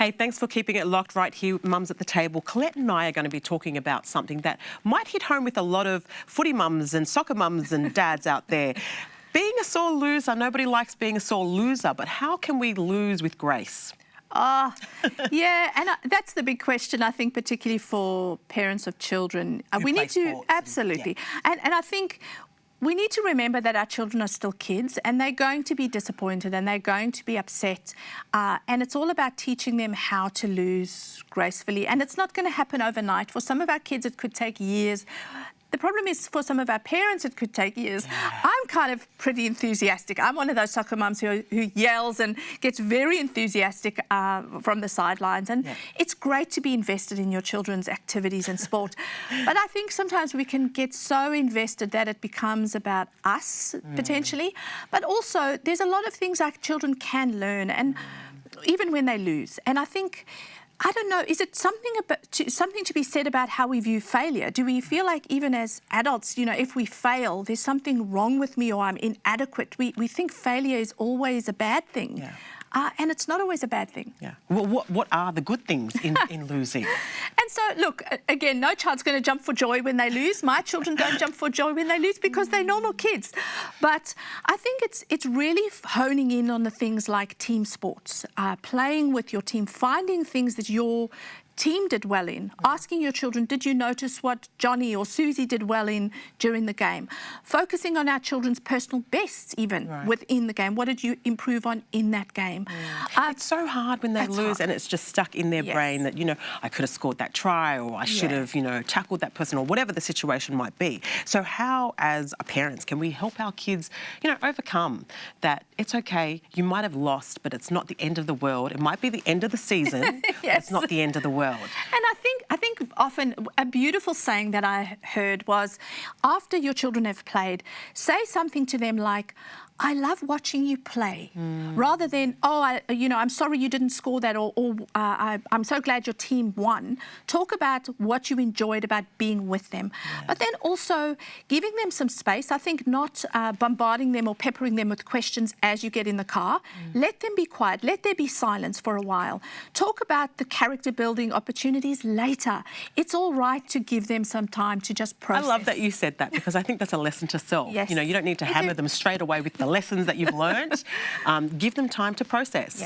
Hey, thanks for keeping it locked right here, mums at the table. Colette and I are going to be talking about something that might hit home with a lot of footy mums and soccer mums and dads out there. Being a sore loser, nobody likes being a sore loser, but how can we lose with grace? Yeah, and that's the big question, I think, particularly for parents of children. We need to, absolutely. And I think we need to remember that our children are still kids and they're going to be disappointed and they're going to be upset. And it's all about teaching them how to lose gracefully. And it's not going to happen overnight. For some of our kids, it could take years. The problem is for some of our parents, it could take years. Yeah. I'm kind of pretty enthusiastic. I'm one of those soccer mums who yells and gets very enthusiastic from the sidelines. And it's great to be invested in your children's activities and sport. But I think sometimes we can get so invested that it becomes about us, potentially. But also, there's a lot of things our children can learn, and even when they lose. And I think, I don't know, is it something to be said about how we view failure? Do we feel like even as adults, you know, if we fail, there's something wrong with me or I'm inadequate? We think failure is always a bad thing. Yeah. And it's not always a bad thing. Yeah. Well, what are the good things in losing? And so, look, again, no child's going to jump for joy when they lose. My children don't jump for joy when they lose because they're normal kids. But I think it's really honing in on the things like team sports, playing with your team, finding things that your team did well in, asking your children, did you notice what Johnny or Susie did well in during the game? Focusing on our children's personal bests even within the game. What did you improve on in that game? It's so hard when they lose and it's just stuck in their brain that, you know, I could have scored that try or I should have, you know, tackled that person or whatever the situation might be. So how, as parents, can we help our kids, you know, overcome that it's okay, you might have lost, but it's not the end of the world. It might be the end of the season, but it's not the end of the world. And I think often a beautiful saying that I heard was, after your children have played, say something to them like, I love watching you play, rather than, I'm sorry you didn't score that, or I'm so glad your team won. Talk about what you enjoyed about being with them. But then also giving them some space. I think not bombarding them or peppering them with questions as you get in the car. Let them be quiet. Let there be silence for a while. Talk about the character building opportunities later. It's all right to give them some time to just process. I love that you said that, because I think that's a lesson to self. You know, you don't need to hammer them straight away with the lessons that you've learned. Give them time to process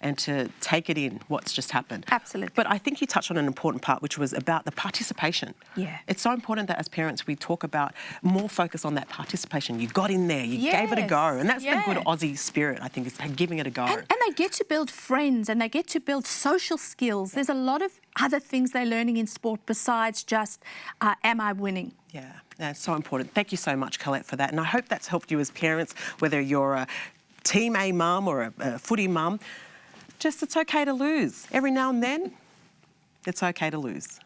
and to take it in, what's just happened. Absolutely. But I think you touched on an important part, which was about the participation. Yeah. It's so important that as parents we talk about more focus on that participation. You got in there, you gave it a go. And that's the good Aussie spirit, I think, is giving it a go. And they get to build friends and they get to build social skills. There's a lot of other things they're learning in sport besides just, am I winning? Yeah, that's so important. Thank you so much, Colette, for that. And I hope that's helped you as parents, whether you're a Team A mum or a footy mum. Just, it's okay to lose. Every now and then, it's okay to lose.